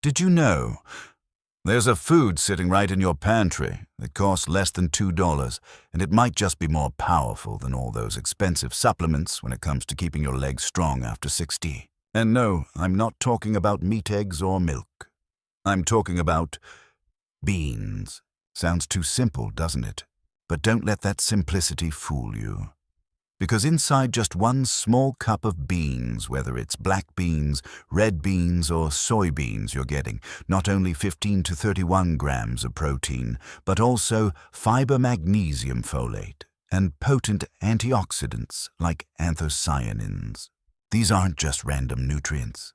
Did you know there's a food sitting right in your pantry that costs less than $2, and it might just be more powerful than all those expensive supplements when it comes to keeping your legs strong after 60? And no, I'm not talking about meat, eggs, or milk. I'm talking about beans. Sounds too simple, doesn't it? But don't let that simplicity fool you. Because inside just one small cup of beans, whether it's black beans, red beans, or soybeans, you're getting not only 15 to 31 grams of protein, but also fiber, magnesium, folate, and potent antioxidants like anthocyanins. These aren't just random nutrients.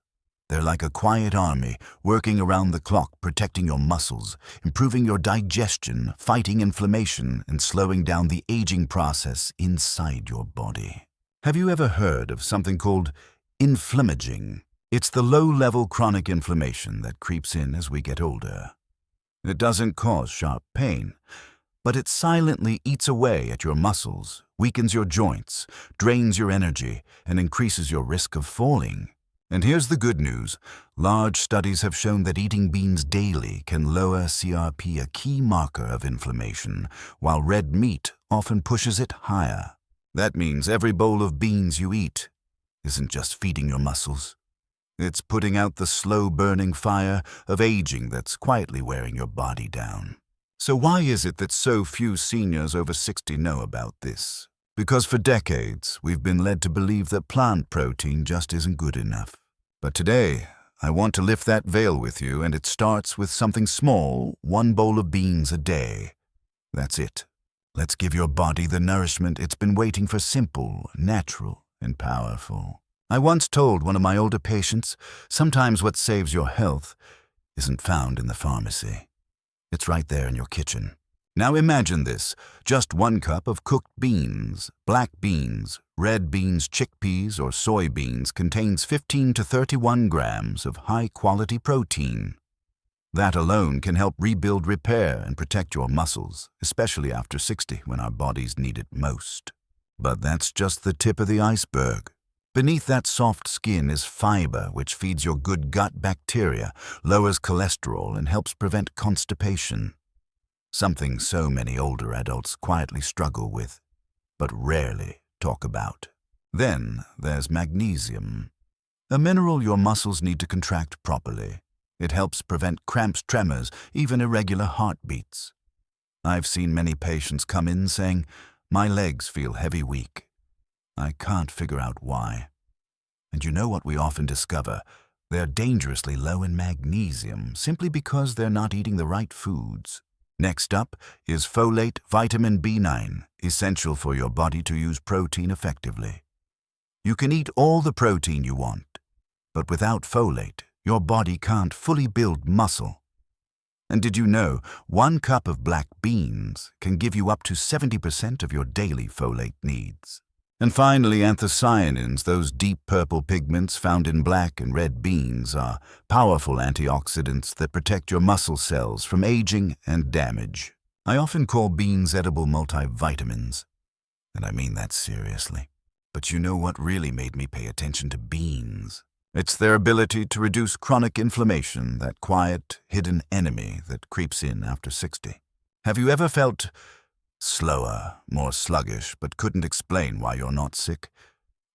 They're like a quiet army working around the clock, protecting your muscles, improving your digestion, fighting inflammation, and slowing down the aging process inside your body. Have you ever heard of something called inflammaging? It's the low-level chronic inflammation that creeps in as we get older. It doesn't cause sharp pain, but it silently eats away at your muscles, weakens your joints, drains your energy, and increases your risk of falling. And here's the good news. Large studies have shown that eating beans daily can lower CRP, a key marker of inflammation, while red meat often pushes it higher. That means every bowl of beans you eat isn't just feeding your muscles. It's putting out the slow-burning fire of aging that's quietly wearing your body down. So why is it that so few seniors over 60 know about this? Because for decades, we've been led to believe that plant protein just isn't good enough. But today, I want to lift that veil with you, and it starts with something small, one bowl of beans a day. That's it. Let's give your body the nourishment it's been waiting for, simple, natural, and powerful. I once told one of my older patients, sometimes what saves your health isn't found in the pharmacy. It's right there in your kitchen. Now imagine this, just 1 cup of cooked beans, black beans, red beans, chickpeas, or soybeans contains 15 to 31 grams of high-quality protein. That alone can help rebuild, repair, and protect your muscles, especially after 60 when our bodies need it most. But that's just the tip of the iceberg. Beneath that soft skin is fiber, which feeds your good gut bacteria, lowers cholesterol, and helps prevent constipation. Something so many older adults quietly struggle with, but rarely talk about. Then there's magnesium, a mineral your muscles need to contract properly. It helps prevent cramps, tremors, even irregular heartbeats. I've seen many patients come in saying, "My legs feel heavy, weak. I can't figure out why." And you know what we often discover? They're dangerously low in magnesium simply because they're not eating the right foods. Next up is folate, vitamin B9, essential for your body to use protein effectively. You can eat all the protein you want, but without folate, your body can't fully build muscle. And did you know 1 cup of black beans can give you up to 70% of your daily folate needs? And finally, anthocyanins, those deep purple pigments found in black and red beans, are powerful antioxidants that protect your muscle cells from aging and damage. I often call beans edible multivitamins, and I mean that seriously. But you know what really made me pay attention to beans? It's their ability to reduce chronic inflammation, that quiet, hidden enemy that creeps in after 60. Have you ever felt slower, more sluggish, but couldn't explain why you're not sick?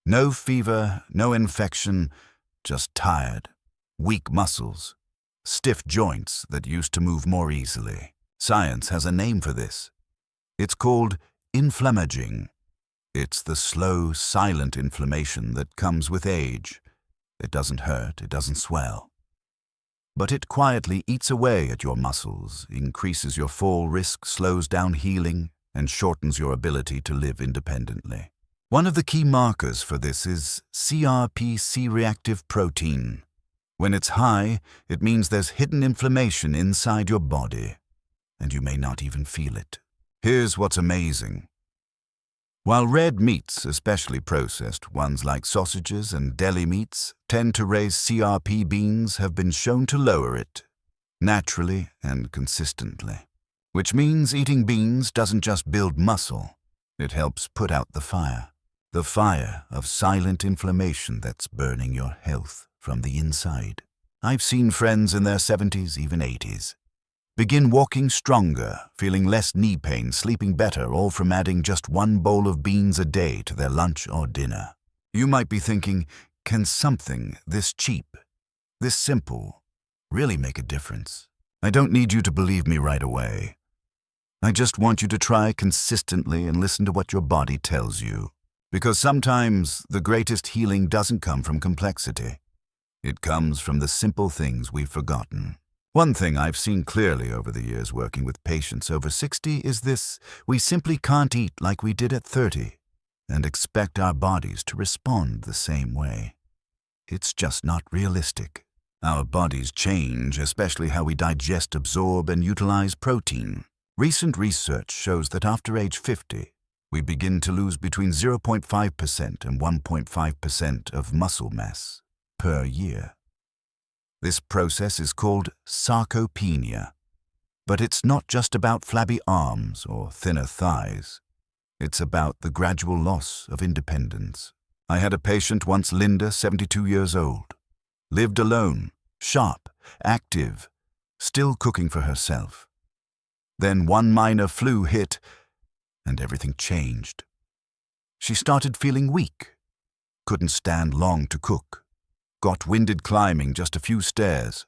No fever, no infection, just tired, weak muscles, stiff joints that used to move more easily. Science has a name for this. It's called inflammaging. It's the slow, silent inflammation that comes with age. It doesn't hurt, it doesn't swell. But it quietly eats away at your muscles, increases your fall risk, slows down healing, and shortens your ability to live independently. One of the key markers for this is CRP, C-reactive protein. When it's high, it means there's hidden inflammation inside your body, and you may not even feel it. Here's what's amazing. While red meats, especially processed ones like sausages and deli meats, tend to raise CRP, beans have been shown to lower it, naturally and consistently. Which means eating beans doesn't just build muscle, it helps put out the fire of silent inflammation that's burning your health from the inside. I've seen friends in their 70s, even 80s. Begin walking stronger, feeling less knee pain, sleeping better, all from adding just one bowl of beans a day to their lunch or dinner. You might be thinking, can something this cheap, this simple, really make a difference? I don't need you to believe me right away. I just want you to try consistently and listen to what your body tells you. Because sometimes the greatest healing doesn't come from complexity. It comes from the simple things we've forgotten. One thing I've seen clearly over the years working with patients over 60 is this: we simply can't eat like we did at 30 and expect our bodies to respond the same way. It's just not realistic. Our bodies change, especially how we digest, absorb, and utilize protein. Recent research shows that after age 50, we begin to lose between 0.5% and 1.5% of muscle mass per year. This process is called sarcopenia. But it's not just about flabby arms or thinner thighs. It's about the gradual loss of independence. I had a patient once, Linda, 72 years old. Lived alone, sharp, active, still cooking for herself. Then one minor flu hit, and everything changed. She started feeling weak, couldn't stand long to cook, got winded climbing just a few stairs.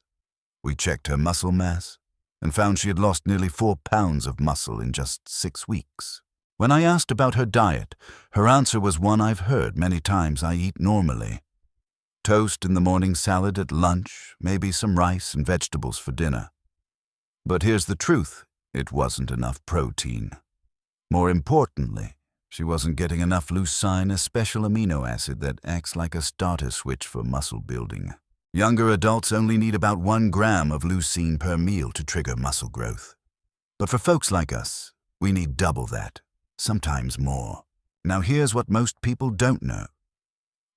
We checked her muscle mass and found she had lost nearly 4 pounds of muscle in just 6 weeks. When I asked about her diet, her answer was one I've heard many times: I eat normally. Toast in the morning, salad at lunch, maybe some rice and vegetables for dinner. But here's the truth: it wasn't enough protein. More importantly, she wasn't getting enough leucine, a special amino acid that acts like a starter switch for muscle building. Younger adults only need about 1 gram of leucine per meal to trigger muscle growth. But for folks like us, we need double that, sometimes more. Now here's what most people don't know.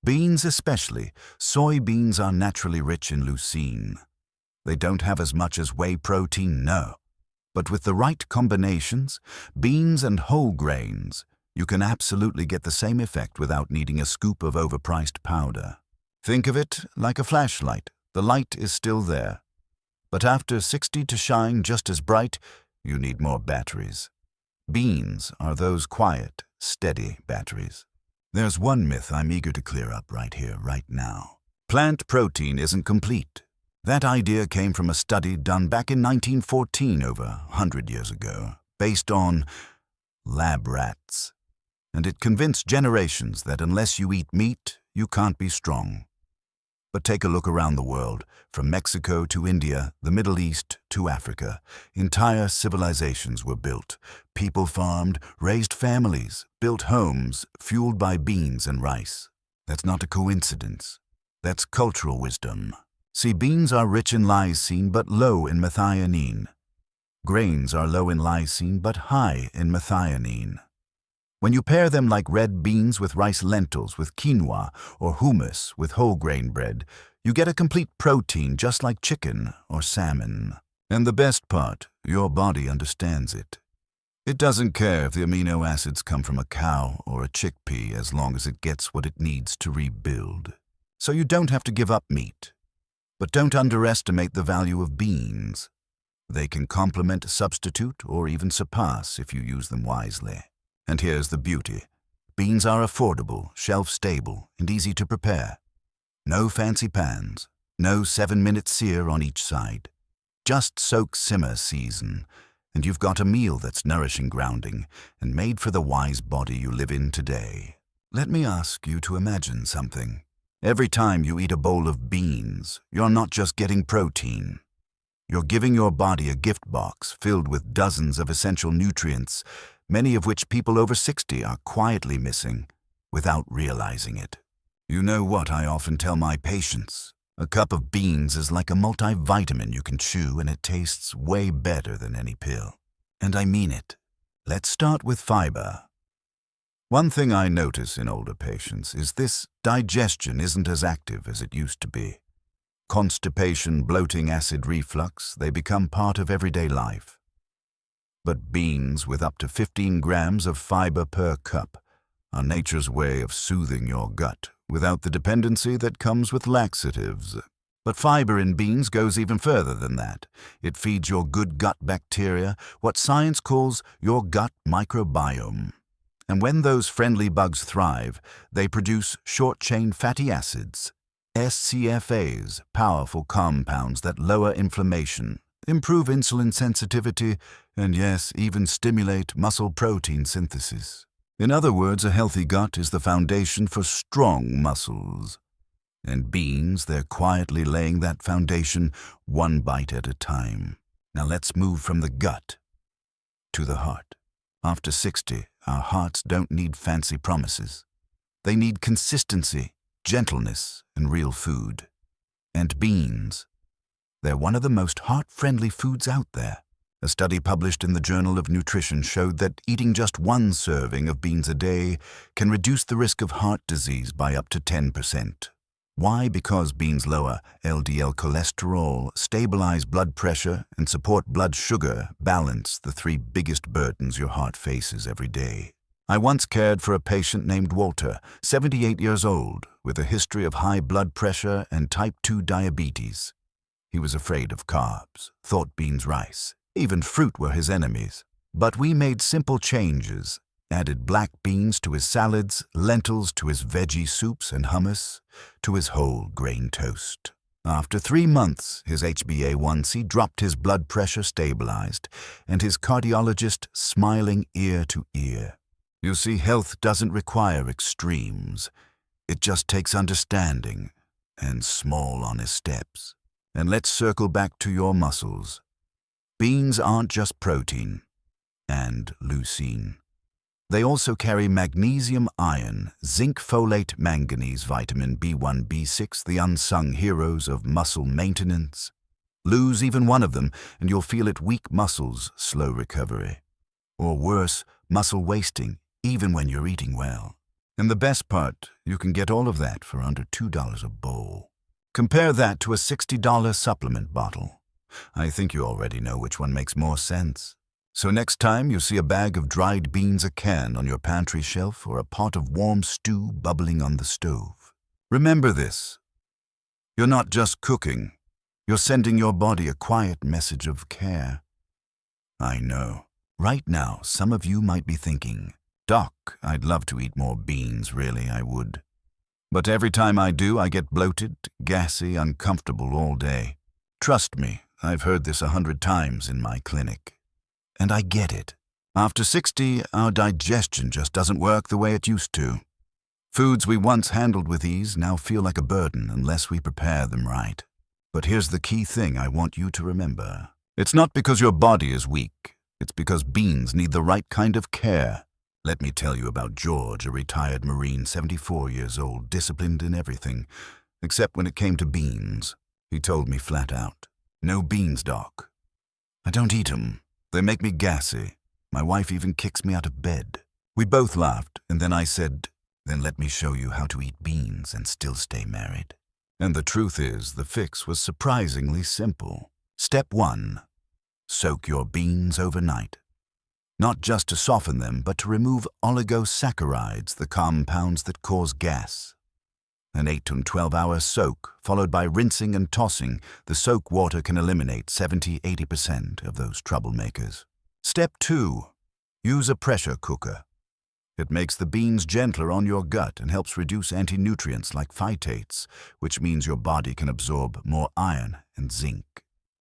Beans, especially soybeans, are naturally rich in leucine. They don't have as much as whey protein, no. But with the right combinations, beans and whole grains, you can absolutely get the same effect without needing a scoop of overpriced powder. Think of it like a flashlight. The light is still there. But after 60 to shine just as bright, you need more batteries. Beans are those quiet, steady batteries. There's one myth I'm eager to clear up right here, right now. Plant protein isn't complete. That idea came from a study done back in 1914, over 100 years ago, based on lab rats. And it convinced generations that unless you eat meat, you can't be strong. But take a look around the world, from Mexico to India, the Middle East to Africa. Entire civilizations were built. People farmed, raised families, built homes, fueled by beans and rice. That's not a coincidence. That's cultural wisdom. See, beans are rich in lysine but low in methionine. Grains are low in lysine but high in methionine. When you pair them like red beans with rice lentils, with quinoa, or hummus with whole grain bread, you get a complete protein just like chicken or salmon. And the best part, your body understands it. It doesn't care if the amino acids come from a cow or a chickpea as long as it gets what it needs to rebuild. So you don't have to give up meat. But don't underestimate the value of beans. They can complement, substitute, or even surpass if you use them wisely. And here's the beauty. Beans are affordable, shelf-stable, and easy to prepare. No fancy pans, no 7-minute sear on each side. Just soak, simmer, season, and you've got a meal that's nourishing, grounding, and made for the wise body you live in today. Let me ask you to imagine something. Every time you eat a bowl of beans, you're not just getting protein. You're giving your body a gift box filled with dozens of essential nutrients, many of which people over 60 are quietly missing without realizing it. You know what I often tell my patients? A cup of beans is like a multivitamin you can chew, and it tastes way better than any pill. And I mean it. Let's start with fiber. One thing I notice in older patients is this: digestion isn't as active as it used to be. Constipation, bloating, acid reflux, they become part of everyday life. But beans with up to 15 grams of fiber per cup are nature's way of soothing your gut without the dependency that comes with laxatives. But fiber in beans goes even further than that. It feeds your good gut bacteria, what science calls your gut microbiome. And when those friendly bugs thrive, they produce short-chain fatty acids, SCFAs, powerful compounds that lower inflammation, improve insulin sensitivity, and yes, even stimulate muscle protein synthesis. In other words, a healthy gut is the foundation for strong muscles. And beans, they're quietly laying that foundation one bite at a time. Now let's move from the gut to the heart. After 60, our hearts don't need fancy promises. They need consistency, gentleness, and real food. And beans, they're one of the most heart-friendly foods out there. A study published in the Journal of Nutrition showed that eating just one serving of beans a day can reduce the risk of heart disease by up to 10%. Why? Because beans lower LDL cholesterol, stabilize blood pressure, and support blood sugar balance, the three biggest burdens your heart faces every day. I once cared for a patient named Walter, 78 years old, with a history of high blood pressure and type 2 diabetes. He was afraid of carbs, thought beans rice, even fruit were his enemies. But we made simple changes. Added black beans to his salads, lentils to his veggie soups and hummus, to his whole grain toast. After 3 months, his HbA1c dropped, his blood pressure stabilized, and his cardiologist smiling ear to ear. You see, health doesn't require extremes. It just takes understanding and small honest steps. And let's circle back to your muscles. Beans aren't just protein and leucine. They also carry magnesium, iron, zinc, folate, manganese, vitamin B1, B6, the unsung heroes of muscle maintenance. Lose even one of them, and you'll feel it: weak muscles, slow recovery. Or worse, muscle wasting, even when you're eating well. And the best part, you can get all of that for under $2 a bowl. Compare that to a $60 supplement bottle. I think you already know which one makes more sense. So next time you see a bag of dried beans, a can on your pantry shelf, or a pot of warm stew bubbling on the stove, remember this: you're not just cooking, you're sending your body a quiet message of care. I know, right now some of you might be thinking, "Doc, I'd love to eat more beans, really, I would. But every time I do, I get bloated, gassy, uncomfortable all day." Trust me, I've heard this 100 times in my clinic. And I get it. After 60, our digestion just doesn't work the way it used to. Foods we once handled with ease now feel like a burden unless we prepare them right. But here's the key thing I want you to remember. It's not because your body is weak. It's because beans need the right kind of care. Let me tell you about George, a retired Marine, 74 years old, disciplined in everything, except when it came to beans. He told me flat out, "No beans, Doc. I don't eat 'em. They make me gassy. My wife even kicks me out of bed." We both laughed, and then I said, "Then let me show you how to eat beans and still stay married." And the truth is, the fix was surprisingly simple. Step 1. Soak your beans overnight. Not just to soften them, but to remove oligosaccharides, the compounds that cause gas. An 8 to 12-hour soak, followed by rinsing and tossing. The soak water can eliminate 70–80% of those troublemakers. Step 2. Use a pressure cooker. It makes the beans gentler on your gut and helps reduce anti-nutrients like phytates, which means your body can absorb more iron and zinc.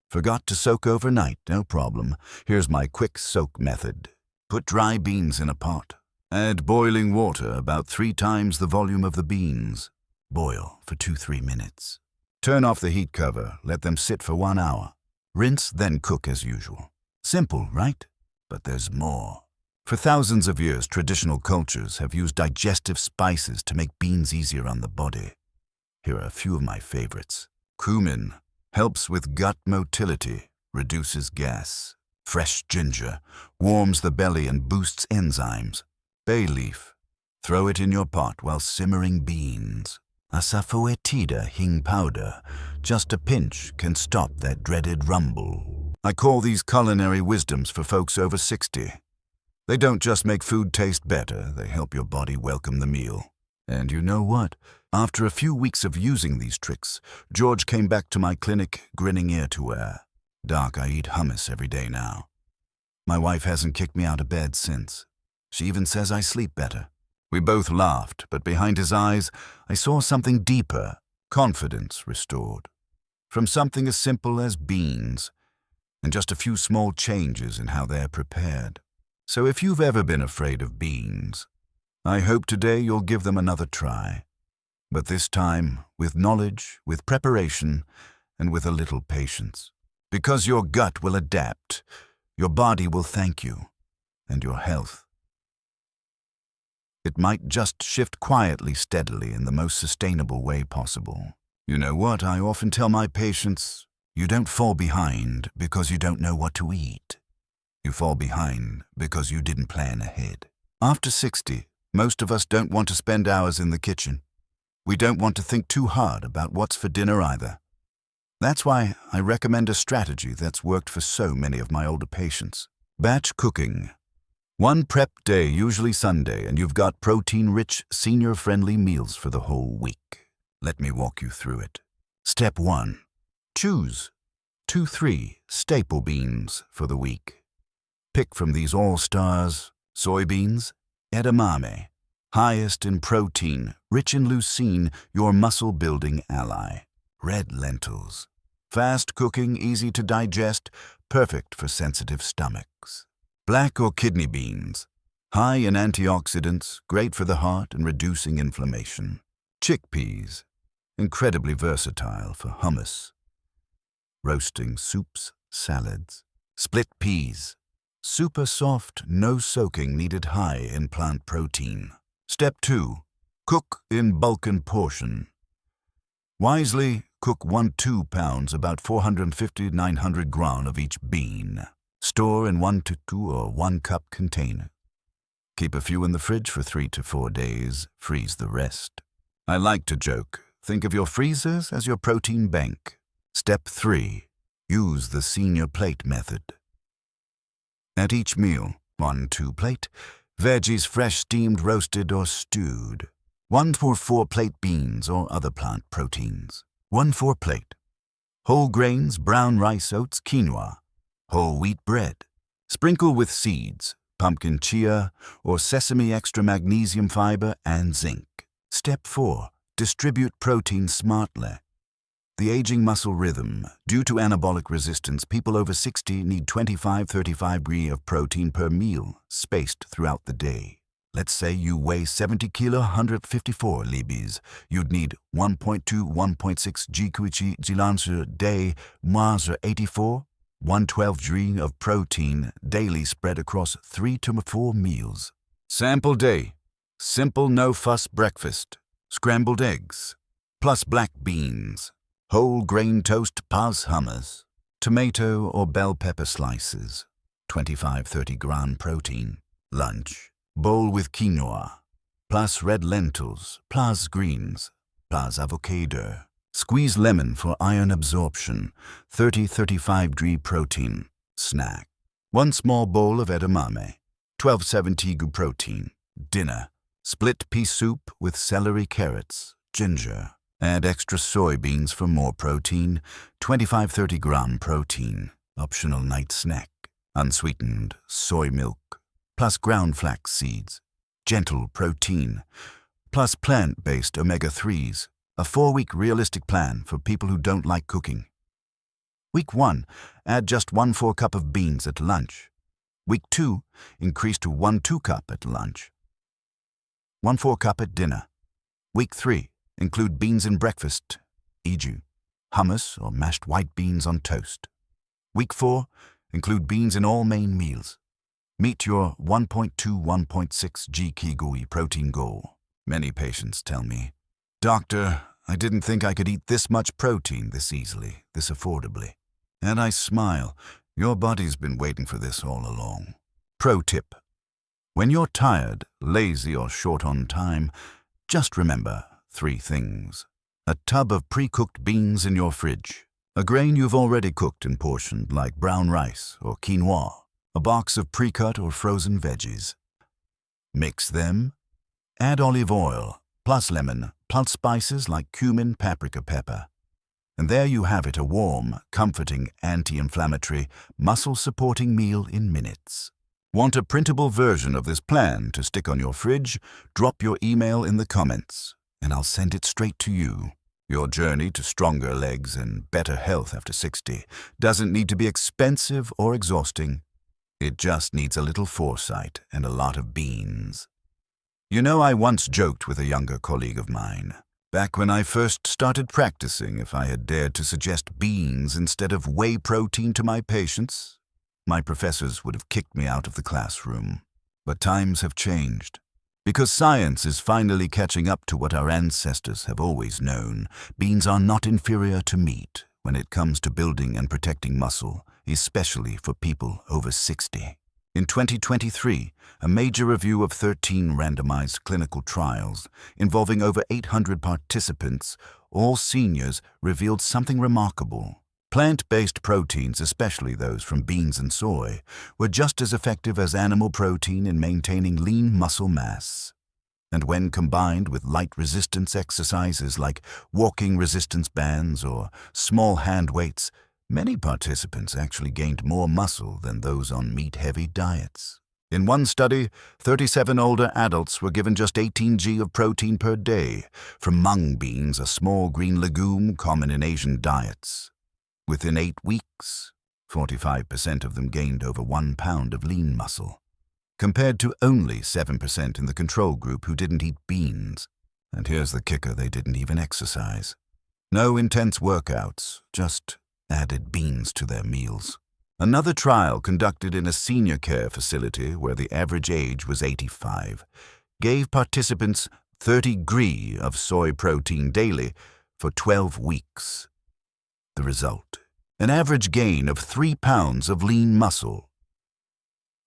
Forgot to soak overnight? No problem. Here's my quick soak method. Put dry beans in a pot. Add boiling water, about 3 times the volume of the beans. Boil for 2–3 minutes. Turn off the heat cover, let them sit for 1 hour. Rinse, then cook as usual. Simple, right? But there's more. For thousands of years, traditional cultures have used digestive spices to make beans easier on the body. Here are a few of my favorites. Cumin helps with gut motility, reduces gas. Fresh ginger warms the belly and boosts enzymes. Bay leaf, throw it in your pot while simmering beans. Asafoetida hing powder, just a pinch can stop that dreaded rumble. I call these culinary wisdoms for folks over 60. They don't just make food taste better, they help your body welcome the meal. And you know what? After a few weeks of using these tricks, George came back to my clinic grinning ear to ear. "Doc, I eat hummus every day now. My wife hasn't kicked me out of bed since. She even says I sleep better." We both laughed, but behind his eyes, I saw something deeper, confidence restored. From something as simple as beans, and just a few small changes in how they're prepared. So if you've ever been afraid of beans, I hope today you'll give them another try. But this time, with knowledge, with preparation, and with a little patience. Because your gut will adapt, your body will thank you, and your health. It might just shift quietly, steadily, in the most sustainable way possible. You know what? I often tell my patients, you don't fall behind because you don't know what to eat. You fall behind because you didn't plan ahead. After 60, most of us don't want to spend hours in the kitchen. We don't want to think too hard about what's for dinner either. That's why I recommend a strategy that's worked for so many of my older patients. Batch cooking. One prep day, usually Sunday, and you've got protein-rich, senior-friendly meals for the whole week. Let me walk you through it. Step 1. Choose 2-3 staple beans for the week. Pick from these all-stars: soybeans, edamame, highest in protein, rich in leucine, your muscle-building ally. Red lentils, fast cooking, easy to digest, perfect for sensitive stomachs. Black or kidney beans, high in antioxidants, great for the heart and reducing inflammation. Chickpeas, incredibly versatile for hummus, roasting soups, salads. Split peas, super soft, no soaking, needed, high in plant protein. Step 2. Cook in bulk and portion. Wisely, cook 1-2 pounds, about 450-900 grams of each bean. Store in 1 to 2 or 1 cup container. Keep a few in the fridge for 3 to 4 days. Freeze the rest. I like to joke. Think of your freezers as your protein bank. Step 3. Use the senior plate method. At each meal, 1-2 plate, veggies fresh, steamed, roasted, or stewed. 1-4 plate beans or other plant proteins. 1-4 plate. Whole grains, brown rice, oats, quinoa. Whole wheat bread. Sprinkle with seeds, pumpkin chia, or sesame, extra magnesium, fiber, and zinc. Step 4. Distribute protein smartly. The aging muscle rhythm. Due to anabolic resistance, people over 60 need 25-35 grams of protein per meal, spaced throughout the day. Let's say you weigh 70 kilo, 154 libs. You'd need 1.2-1.6 glucose a day, moins 84, 112 grams of protein daily, spread across 3 to 4 meals. Sample day. Simple no-fuss breakfast. Scrambled eggs, plus black beans. Whole grain toast plus hummus. Tomato or bell pepper slices. 25-30 gram protein. Lunch. Bowl with quinoa, plus red lentils, plus greens, plus avocado. Squeeze lemon for iron absorption, 30-35 g protein. Snack. 1 small bowl of edamame, 1270 g protein. Dinner. Split pea soup with celery, carrots, ginger. Add extra soybeans for more protein, 25-30 gram protein. Optional night snack. Unsweetened soy milk, plus ground flax seeds, gentle protein, plus plant-based omega-3s, a 4-week realistic plan for people who don't like cooking. Week 1, add just 1/4 cup of beans at lunch. Week 2, increase to 1-2 cup at lunch. 1/4 cup at dinner. Week 3, include beans in breakfast, e.g. hummus or mashed white beans on toast. Week 4, include beans in all main meals. Meet your 1.2-1.6 gkg protein goal. Many patients tell me, "Doctor, I didn't think I could eat this much protein this easily, this affordably." And I smile. Your body's been waiting for this all along. Pro tip. When you're tired, lazy, or short on time, just remember 3 things. A tub of pre-cooked beans in your fridge. A grain you've already cooked and portioned, like brown rice or quinoa. A box of pre-cut or frozen veggies. Mix them. Add olive oil, plus lemon, plus spices like cumin, paprika, pepper. And there you have it, a warm, comforting, anti-inflammatory, muscle-supporting meal in minutes. Want a printable version of this plan to stick on your fridge? Drop your email in the comments, and I'll send it straight to you. Your journey to stronger legs and better health after 60 doesn't need to be expensive or exhausting. It just needs a little foresight and a lot of beans. You know, I once joked with a younger colleague of mine, back when I first started practicing, if I had dared to suggest beans instead of whey protein to my patients, my professors would have kicked me out of the classroom. But times have changed. Because science is finally catching up to what our ancestors have always known, beans are not inferior to meat when it comes to building and protecting muscle, especially for people over 60. In 2023, a major review of 13 randomized clinical trials involving over 800 participants, all seniors, revealed something remarkable. Plant-based proteins, especially those from beans and soy, were just as effective as animal protein in maintaining lean muscle mass. And when combined with light resistance exercises like walking resistance bands or small hand weights, many participants actually gained more muscle than those on meat-heavy diets. In one study, 37 older adults were given just 18 g of protein per day from mung beans, a small green legume common in Asian diets. Within 8 weeks, 45% of them gained over 1 pound of lean muscle, compared to only 7% in the control group who didn't eat beans. And here's the kicker, they didn't even exercise. No intense workouts, just added beans to their meals. Another trial conducted in a senior care facility where the average age was 85 gave participants 30 g of soy protein daily for 12 weeks. The result, an average gain of 3 pounds of lean muscle.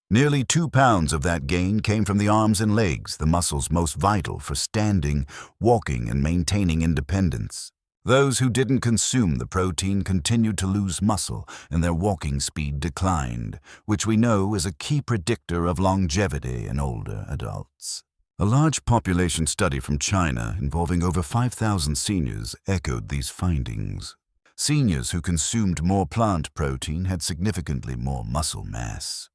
Nearly 2 pounds of that gain came from the arms and legs, the muscles most vital for standing, walking, and maintaining independence. Those who didn't consume the protein continued to lose muscle and their walking speed declined, which we know is a key predictor of longevity in older adults. A large population study from China involving over 5,000 seniors echoed these findings. Seniors who consumed more plant protein had significantly more muscle mass.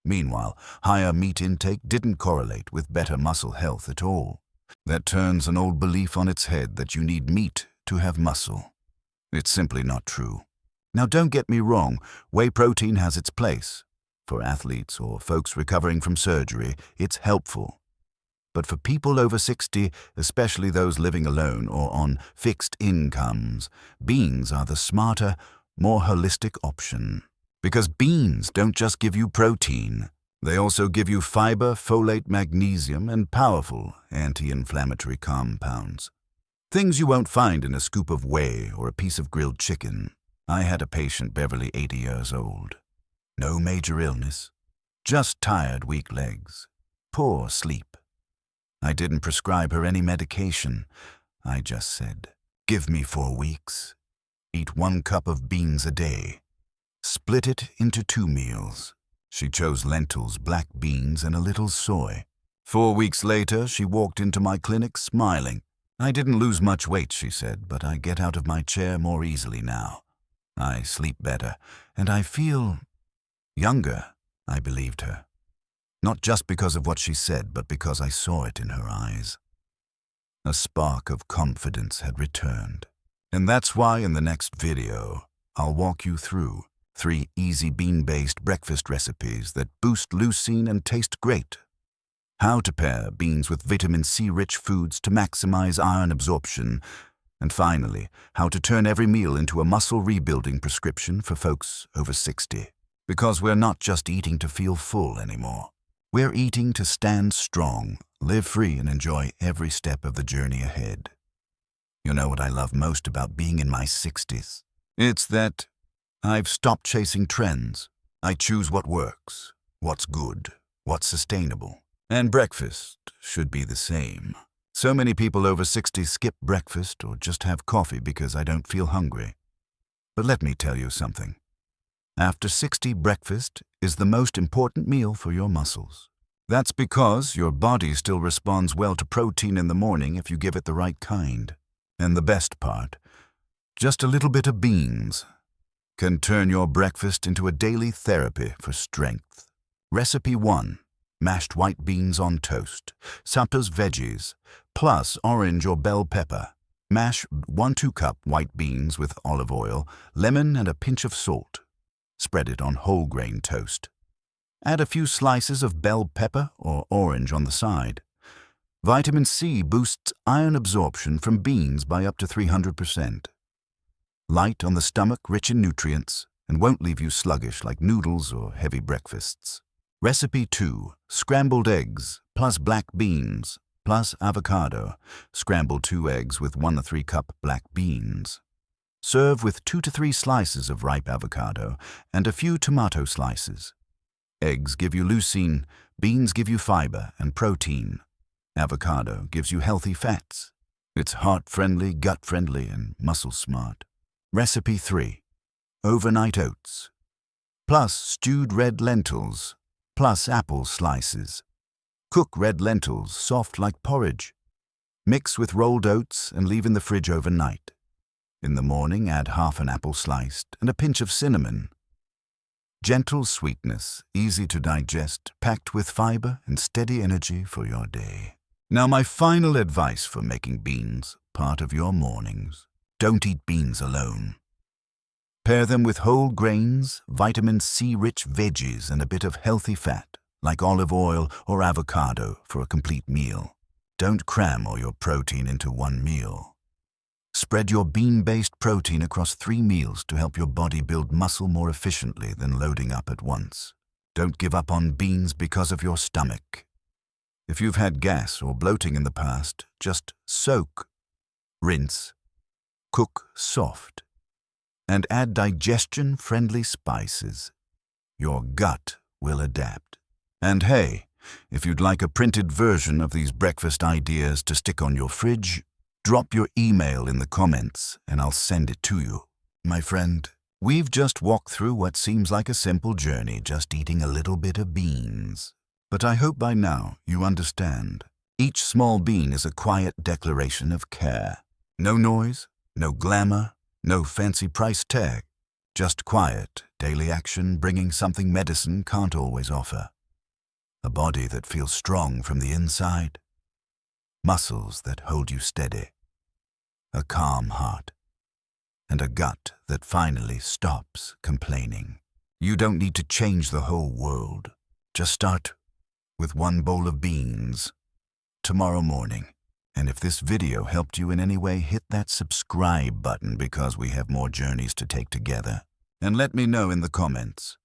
Meanwhile, higher meat intake didn't correlate with better muscle health at all. That turns an old belief on its head that you need meat to have muscle. It's simply not true. Now, don't get me wrong, whey protein has its place. For athletes or folks recovering from surgery, it's helpful. But for people over 60, especially those living alone or on fixed incomes, beans are the smarter, more holistic option. Because beans don't just give you protein. They also give you fiber, folate, magnesium, and powerful anti-inflammatory compounds. Things you won't find in a scoop of whey or a piece of grilled chicken. I had a patient, Beverly, 80 years old. No major illness, just tired, weak legs, poor sleep. I didn't prescribe her any medication. I just said, give me 4 weeks. Eat 1 cup of beans a day. Split it into 2 meals. She chose lentils, black beans, and a little soy. 4 weeks later, she walked into my clinic smiling. I didn't lose much weight, she said, but I get out of my chair more easily now. I sleep better, and I feel younger, I believed her. Not just because of what she said, but because I saw it in her eyes. A spark of confidence had returned. And that's why in the next video, I'll walk you through 3 easy bean-based breakfast recipes that boost leucine and taste great. How to pair beans with vitamin C-rich foods to maximize iron absorption. And finally, how to turn every meal into a muscle rebuilding prescription for folks over 60. Because we're not just eating to feel full anymore. We're eating to stand strong, live free, and enjoy every step of the journey ahead. You know what I love most about being in my 60s? It's that I've stopped chasing trends. I choose what works, what's good, what's sustainable. And breakfast should be the same. So many people over 60 skip breakfast or just have coffee because I don't feel hungry. But let me tell you something. After 60, breakfast is the most important meal for your muscles. That's because your body still responds well to protein in the morning if you give it the right kind. And the best part, just a little bit of beans can turn your breakfast into a daily therapy for strength. Recipe 1. Mashed white beans on toast. Supper's veggies, plus orange or bell pepper. Mash 1-2 cup white beans with olive oil, lemon and a pinch of salt. Spread it on whole grain toast. Add a few slices of bell pepper or orange on the side. Vitamin C boosts iron absorption from beans by up to 300%. Light on the stomach, rich in nutrients, and won't leave you sluggish like noodles or heavy breakfasts. Recipe 2. Scrambled eggs, plus black beans, plus avocado. Scramble 2 eggs with 1 to 3 cup black beans. Serve with 2 to 3 slices of ripe avocado and a few tomato slices. Eggs give you leucine, beans give you fiber and protein. Avocado gives you healthy fats. It's heart-friendly, gut-friendly, and muscle-smart. Recipe 3. Overnight oats, plus stewed red lentils, plus apple slices. Cook red lentils soft like porridge. Mix with rolled oats and leave in the fridge overnight. In the morning, add half an apple sliced and a pinch of cinnamon. Gentle sweetness, easy to digest, packed with fiber and steady energy for your day. Now my final advice for making beans part of your mornings. Don't eat beans alone. Pair them with whole grains, vitamin C-rich veggies, and a bit of healthy fat, like olive oil or avocado, for a complete meal. Don't cram all your protein into one meal. Spread your bean-based protein across 3 meals to help your body build muscle more efficiently than loading up at once. Don't give up on beans because of your stomach. If you've had gas or bloating in the past, just soak, rinse, cook soft, and add digestion-friendly spices. Your gut will adapt. And hey, if you'd like a printed version of these breakfast ideas to stick on your fridge, drop your email in the comments and I'll send it to you. My friend, we've just walked through what seems like a simple journey, just eating a little bit of beans. But I hope by now you understand. Each small bean is a quiet declaration of care. No noise, no glamour, no fancy price tag. Just quiet, daily action bringing something medicine can't always offer. A body that feels strong from the inside. Muscles that hold you steady. A calm heart. And a gut that finally stops complaining. You don't need to change the whole world. Just start with 1 bowl of beans tomorrow morning. And if this video helped you in any way, hit that subscribe button because we have more journeys to take together. And let me know in the comments,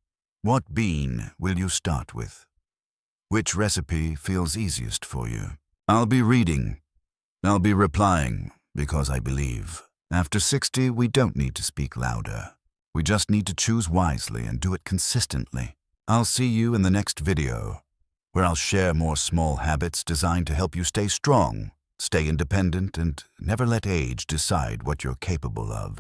what bean will you start with? Which recipe feels easiest for you? I'll be reading. I'll be replying because I believe. After 60, we don't need to speak louder. We just need to choose wisely and do it consistently. I'll see you in the next video, where I'll share more small habits designed to help you stay strong, stay independent, and never let age decide what you're capable of.